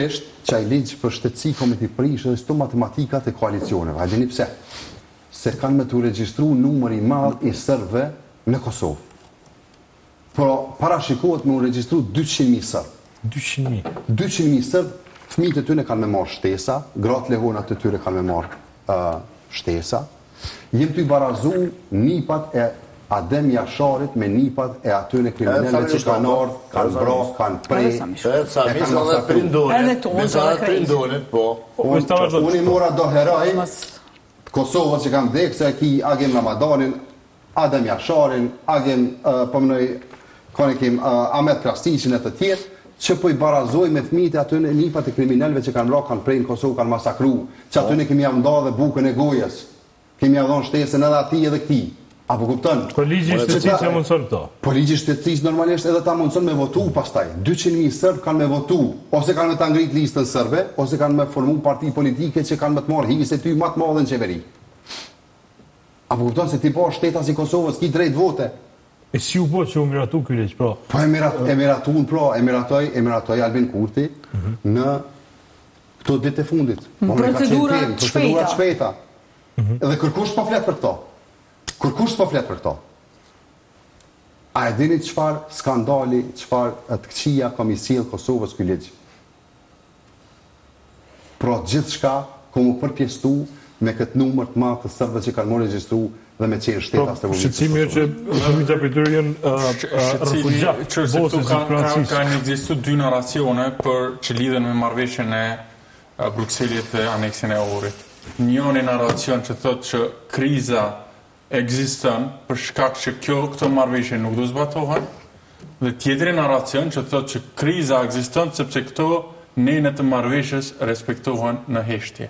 Qaj ligj për shtetësi komitiv është të matematikat e koalicioneve. A dini pse? Se kanë me të regjistru numër i madh i sërbëve në Kosovë. Por parashikohet me u regjistru 200.000 sërbë. 200.000? 200.000 sërbë, fëmijët e tyre kanë me marrë shtesa, gratë lehonat e tyre kanë me marrë shtesa. Jem të i barazu nipat e Adem Jasharit me nipat e atyre kriminelle që kanë ardhë, kanë bra, kanë prej, e kanë masakru. Unë i mora do heraj Kosovës që kanë dhekë, se ki Agim Ramadanin, Adem Jasharin, Agim Ahmet Krastishin e të tjerë, që po i barazoj me fëmijët e atyre nipat e kriminelleve që kanë bra, kanë prej në Kosovë, kanë masakru, që atyre kemi javnda dhe bukën e gojës, kemi javdon shtesën edhe ati edhe këti. Apo kupton? Po ligji i shtetësisë e mundson këto. Po ligji i shtetësisë normalisht edhe ta mundson me votu pastaj. 200.000 serb kanë me votu, ose kanë me ta ngrit listën serbe, ose kanë me formu parti politike që kanë me të marrë hise ty më të madhe në qeveri. Apo kupton se ti po shtetas i Kosovës ki drejt vote. E si u po që u miratu ky ligj, pra? Po emiratoi Albin Kurti në këto ditë e fundit. Procedurat shpejta. Edhe kërkush po flet për këto. Kërkush po flet për këto. A e dini çfarë skandali, çfarë të këqija komi sjell Kosovës ky ligj? Pra gjithçka komu përpjestu me këtë numër të madh të serbëve që kanë marrë regjistru dhe me qenë shtetas të Republikës. Shqetësimi është që fëmijët e pritur janë refugjat. Kanë ekzistuar dy narracione që lidhen me marrëveshjen e Brukselit dhe aneksin e Ohrit. Njëri narracion që thotë që kriza ekziston për shkak që këto marrëveshje nuk do zbatohen, dhe tjetri narracion që thotë që kriza ekziston sepse këto nenet të marrëveshjes respektohen në heshtje.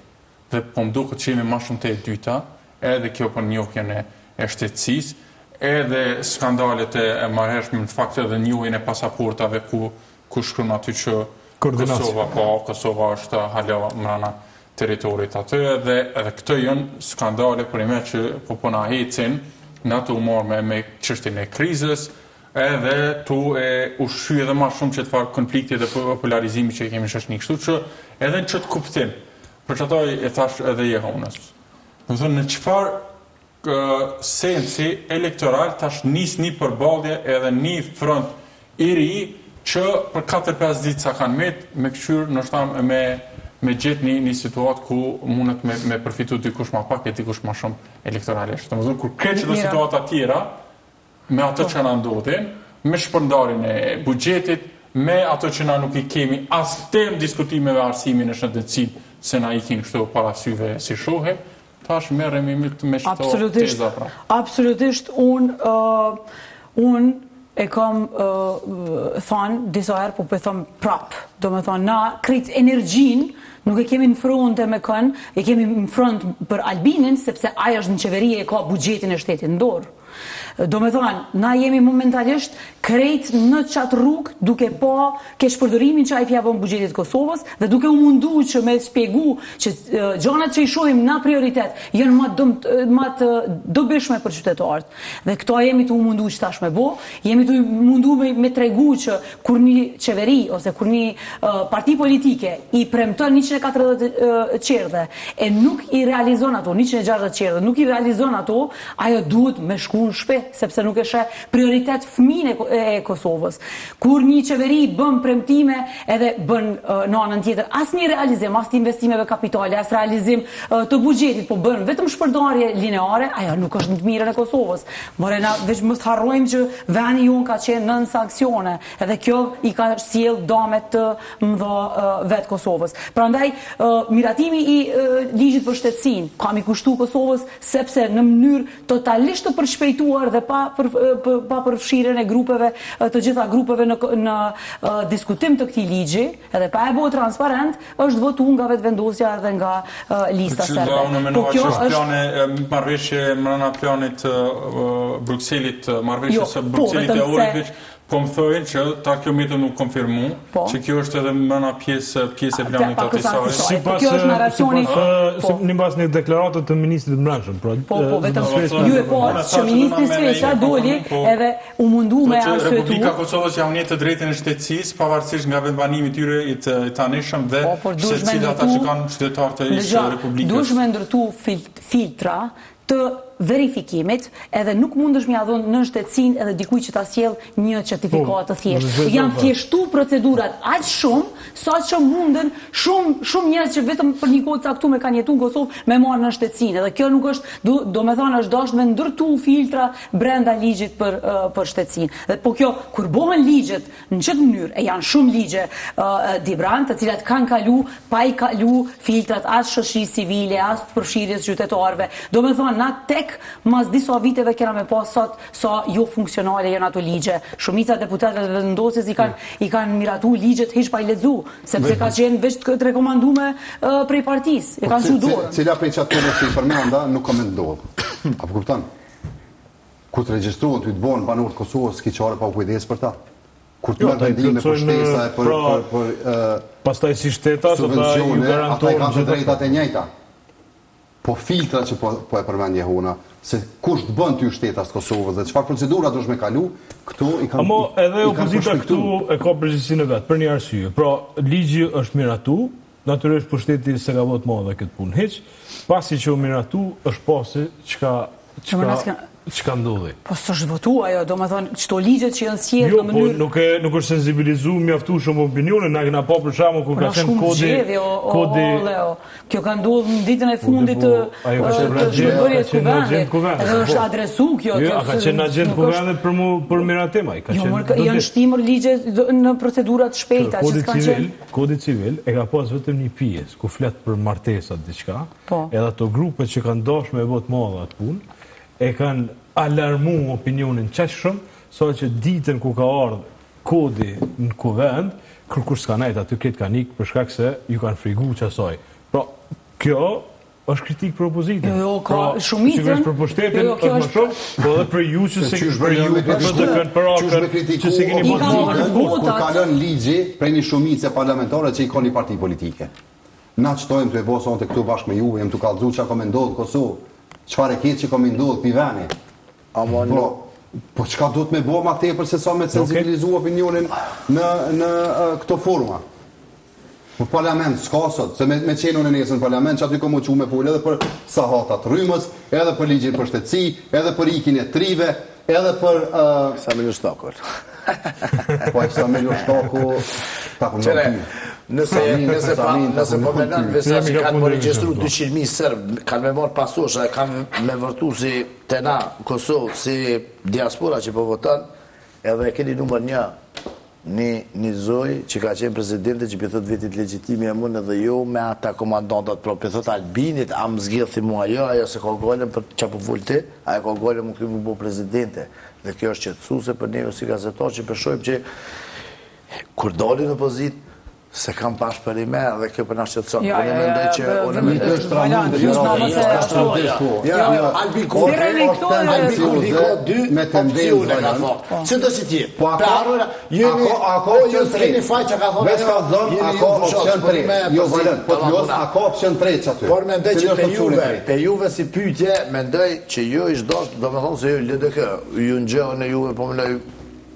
Dhe po më duket që jemi më shumë te e dyta, edhe kjo për njohjen e shtetësisë, edhe skandalet e marrëhershme në fakt edhe njohjen e pasaportave ku shkruan aty që Kosova është hala mbrana teritorit aty, dhe këto janë skandale për ime që po na hecin në të umorme me çështjen e krizës, edhe tu e ushqy edhe ma shumë që të farë konflikti dhe polarizimi që kemi shashni. Kështu që edhe në qëtë kuptim, për që ato e thash edhe jehonës. Në qëfar sensi elektoral tash nis një përballje edhe një front i ri që për 4-5 ditë sa kanë me këshyr në shtam me gjithë një situatë ku mundet me përfitu dikush ma pak e dikush ma shumë elektoralisht. Kur kreqë dhe situata tjera, me ato që na ndodhin, me shpërndarin e buxhetit, me ato që na nuk i kemi as tem diskutimeve arsimin e shëndetësit, se na i kemi kështu para syve si shohim, tash merremi me çto teza pra. Absolutisht, unë e kam thonë disa herë, po po them prap. Do me thonë, na krit energjin, nuk e kemi në fronte me kënë, e kemi në front për Albinin, sepse aja është në qeveri e ka buxhetin e shtetit në dorë. Do me thonë, na jemi momentalisht krejt në qatë rrugë duke pa ke shpërdorimin që a i pjapon buxhetit Kosovës dhe duke u mundu që me spjegu që gjanat që i shohim na prioritet janë ma të dobishme për qytetarët. Dhe këto jemi të u mundu që tash me bo, jemi të u mundu me tregu që kur një qeveri ose kur një parti politike i premton 140 qerdhe e nuk i realizon ato, 160 qerdhe, nuk i realizon ato, ajo duhet me shku në shpe, sepse nuk e sheh prioritet fëmijën e Kosovës. Kur një qeveri bën premtime edhe bën në anën tjetër as një realizim, as të investimeve kapitale, as realizim të buxhetit, po bën vetëm shpërndarje lineare, ajo nuk është në të mirën e Kosovës. Morena, veç mos harrojmë që vendi jon ka qenë nën sanksione, edhe kjo i ka sjell dame të mëdha vet Kosovës. Prandaj miratimi i ligjit për shtetësinë kam i kushtu Kosovës sepse në mënyrë totalisht të përshpejtuar dhe pa përfshirjen e grupeve, të gjitha grupeve në diskutim të këtij ligji, edhe pa e bërë transparent, është votuar nga vetëvendosja dhe nga lista serbe. Unë mendoj që është plane marrëveshje brenda planit Brukselit, marrëveshje së Brukselit e Ohrit, Po më thojnë që ta kjo metër nuk konfirmu, që kjo është edhe mëna pjesë e planit atisare. Një bas një deklaratët të ministrit të mbrëmshëm. Po, vetëm ju e po, që ministri Sveqa doli edhe u mundu me arsytu. Republika Kosovës ja unë të drejtën e shtetësisë, pavarësisht nga vendbanimi tyre i të tanishëm dhe se cilë ata që kanë qytetarë të ishë Republikës. Dush me ndërtu filtra të verifikimit, edhe nuk mund është mja dhonë në shtetësin edhe dikuj që ta sjell një certifikat të thjeshtë. Janë thjeshtu procedurat aq shumë, sa që mundën shumë njerëz që vetëm për një kohë caktuar kanë jetuar në Kosovë me marrë në shtetësin. Edhe kjo nuk është, do me thonë, është dashur me ndërtu filtra brenda ligjit për shtetësin. Dhe po kjo, kur bëhen ligjet në çdo mënyrë, e janë shumë ligje dibran, të cilat kanë kalu, pa i kalu filtrat as shoqërisë civile, as të përfshirjes qytetarëve. Do me thonë, na tek mas disa viteve kena me pas sot sa jo funksionale janë ato ligje. Shumica deputetëve dhe vendosjes i kanë miratu ligjet hiç pa i lexu, sepse ka qenë veç të rekomandume prej partisë. E kanë çu dorë. Cila prej çatëve që i përmenda nuk komentohet. Apo kupton? Kur të regjistruan ty të bëhen banor të Kosovës, s'ki çare pa kujdes për ta. Kur të marrë vendime për shtesa e për pastaj si shteta ata ju garantojnë ata kanë drejtat e njëjta. Po filtra që po e përmendje Huna, se kush të bën ty shtetas të Kosovës dhe çfarë procedura duhet me kalu, këtu i kanë. Amo edhe opozita këtu e ka përgjegjësinë vet për një arsye. Pra ligji është miratu, natyrisht pushteti se ka vot më dhe këtë punë hiç, pasi që u miratu është pasi çka ndodhi. Po s'është votua ajo, domethënë çto ligjet që janë sjellë në mënyrë. Nuk është sensibilizuar mjaftueshëm opinionin, na po për shkakun kur ka qenë kodi. Kjo ka ndodhur në ditën e fundit të zhvillërimit të kuvendit. Edhe është adresu kjo. Jo, ka qenë agent kuvendit për miratim ai, ka qenë. Janë shtimur ligje në procedura të shpejta që s'kan qenë. Kodi civil e ka pas vetëm një pjesë ku flet për martesat diçka, edhe ato grupe që kanë dashur me vot madh atë punë e kanë alarmu opinionin qaq shumë, sa që ditën ku ka ardhur kodi në kuvend, kërkush s'ka nejt aty këtë kanë ikë për shkak se ju kanë frigu qasaj. Pra, kjo është kritik për opozitën. Jo, ka shumicën. Sigurisht për pushtetin është më shumë, po edhe për ju që se për ju për BDK-n për akër, që se keni kur ka lënë ligji prej një shumice parlamentare që i ka një parti politike. Na çtojmë të e boson të këtu bashkë me juve, jem të kallëzu që ka me ndodhë Kosovë, çfarë e ketë që ka me ndodhë piveni. Po çka do të me bo ma tepër se sa me sensibilizu opinionin në këto forma. Për parlament, s'ka sot, se me qenë unë nesër në parlament, që aty ko mu që me pull edhe për sahatat rrymës, edhe për ligjin për shtetësi, edhe për ikin e trive, edhe për... Samir Shtaku. Po e Samir Shtaku... Nëse po menon vesa që kanë më regjistru 200.000 Serbë, kanë me marrë pasosha, kanë me vërtu si të na Kosovë, si diaspora që po votan, edhe e keni numër një zoj që ka qenë presidente që për thot vetit legjitimi e mund edhe jo me ata komandantat, pro për thot Albinit, a më zgjethi mua jo, ajo se ka gollem për që po vulte, ajo ka gollem më këmë bo presidente. Dhe kjo është qetësuese për neve si gazetar që përshojmë që kur dalin në pozit, se kam pash për i me dhe kjo për nashtë qëtëson. Unë mendoj që... Albi Kurdi ka dy opcione ka thonë. Që të si tjetë? Për arrujna, jeni s'keni faj që ka thonë. Veç ka zonë, a ka opcion 3. Jo, valen, po të jos, a ka opcion 3 që aty. Por mendoj që pe juve si pytje, mendoj që ju ishtë dashtë, do me thonë se ju LDK, ju në gjëhën e juve po më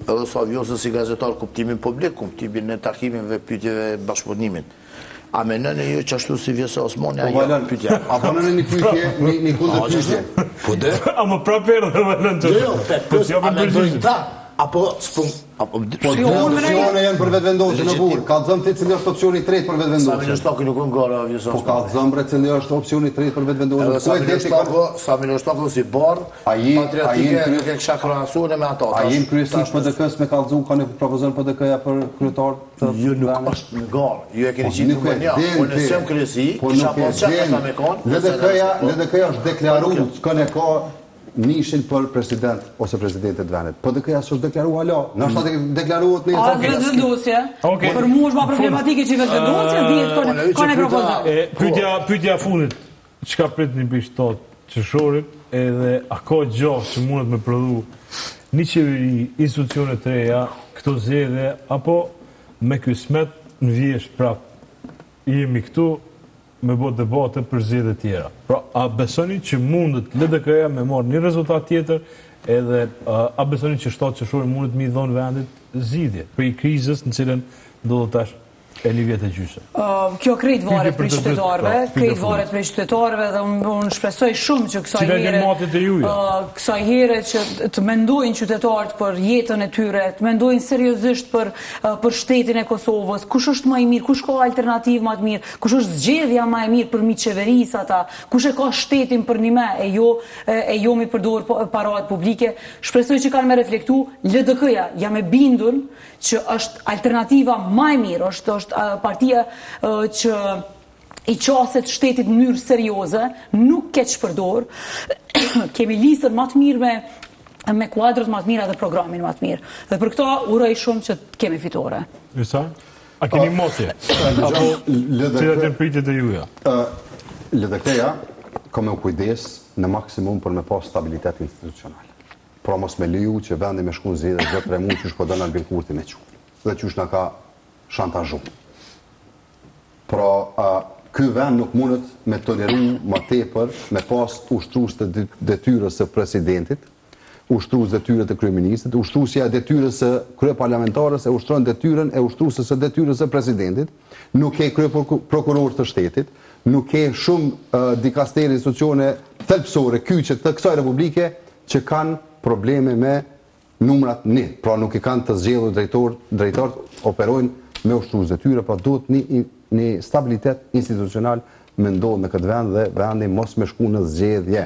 edhe sa vjosën si gazetar kuptimin publik, kuptimin në takiminve pytjeve bashkëpunimit. A menën e ju që ashtu si Vjesa Osmani, a jo pytja? A menën e një pytje, një kundër pytje? Po dhe? A më praper dhe menën që... Jo, a menën ta, apo s'pun... Opcione janë për vetëvendosje në burë. Ka të zëmë të cili është opcioni 3 për vetëvendosje. Samir Shtaku nuk unë gara Vjesa Osmani. Po ka të zëmë bre cili është opcioni 3 për vetëvendosje. Samir Shtaku si bardh, patriotike nuk e kësha kërënasuar me ato. A jenë kryesisht PDK-s me kallëzu, ka një propozon PDK-ja për kryetar të... Ju nuk është në garë. Ju e keni qitë numër 1. Unë nësëm kryesi, kisha pas qatë ka me konë. LDK-ja është deklaru kënë e ka nishin për president ose presidentet vendet. Po DK-ja s'është deklaru hala. Në është deklaruat në A vetëvendosje. Për mu është ma problematike që vetëvendosje s'dijet kone propozat. Pyetja fundit, çka prit një bishtot qëshorit, edhe a ka gjatë që mundet me prodhu një qeveri institucionet të reja këto zgjedhje, apo me ky smet në vjesh prap jemi këtu me bo debate për zgjedhje tjera. Pra, a besoni që mundet LDK-ja me marrë një rezultat tjetër, edhe a besoni që shtatë qershor mundet me i dhonë vendit zgjidhje për i krizës në cilën ndodhet tash e një vjetë e gjysë? Kjo krejt varet për qytetarëve, dhe unë shpresoj shumë që kësaj here që të mendojnë qytetarët për jetën e tyre, të mendojnë seriozisht për shtetin e Kosovës, kush është më i mirë, kush ka alternativë më të mirë, kush është zgjedhja më e mirë për mi qeverisë ata, kush e ka shtetin për një me, e jo mi përdor paratë publike. Shpresoj që kanë me reflektu LDK-ja, jam e bindur që është alternativa më e mirë, është partia që i qaset shtetit në mënyrë serioze, nuk keq përdor, kemi listën më të mirë me kuadrët më të mira dhe programin më të mirë. Dhe për këto uroj shumë që kemi fitore. Ysa? A keni motje? Apo cilat e pritjet e juja? LDK-ja ka me u kujdes në maksimum për me pas stabilitet institucional. Pra mos me leju që vendi me shku në zgjedhje 2-3 muaj që shko dënë Albin Kurti me qu. Dhe që është nga ka shantazhu. Pra, ky vend nuk mundet me toleru më tepër me pas ushtrues të detyrës së presidentit, ushtrues detyrës të kryeministit, ushtruesja e detyrës së kryeparlamentarës e ushtron detyrën e ushtruesës së detyrës së presidentit, nuk ke kryeprokuror të shtetit, nuk ke shumë dikasteri institucione thelpsore, kyçe të kësaj republike që kanë probleme me numrat 1, pra nuk i kanë të zgjedhur drejtorët operojnë me ushtrues detyre, pra duhet një stabilitet institucional me ndodhë në këtë vend dhe vendi mos me shku në zgjedhje.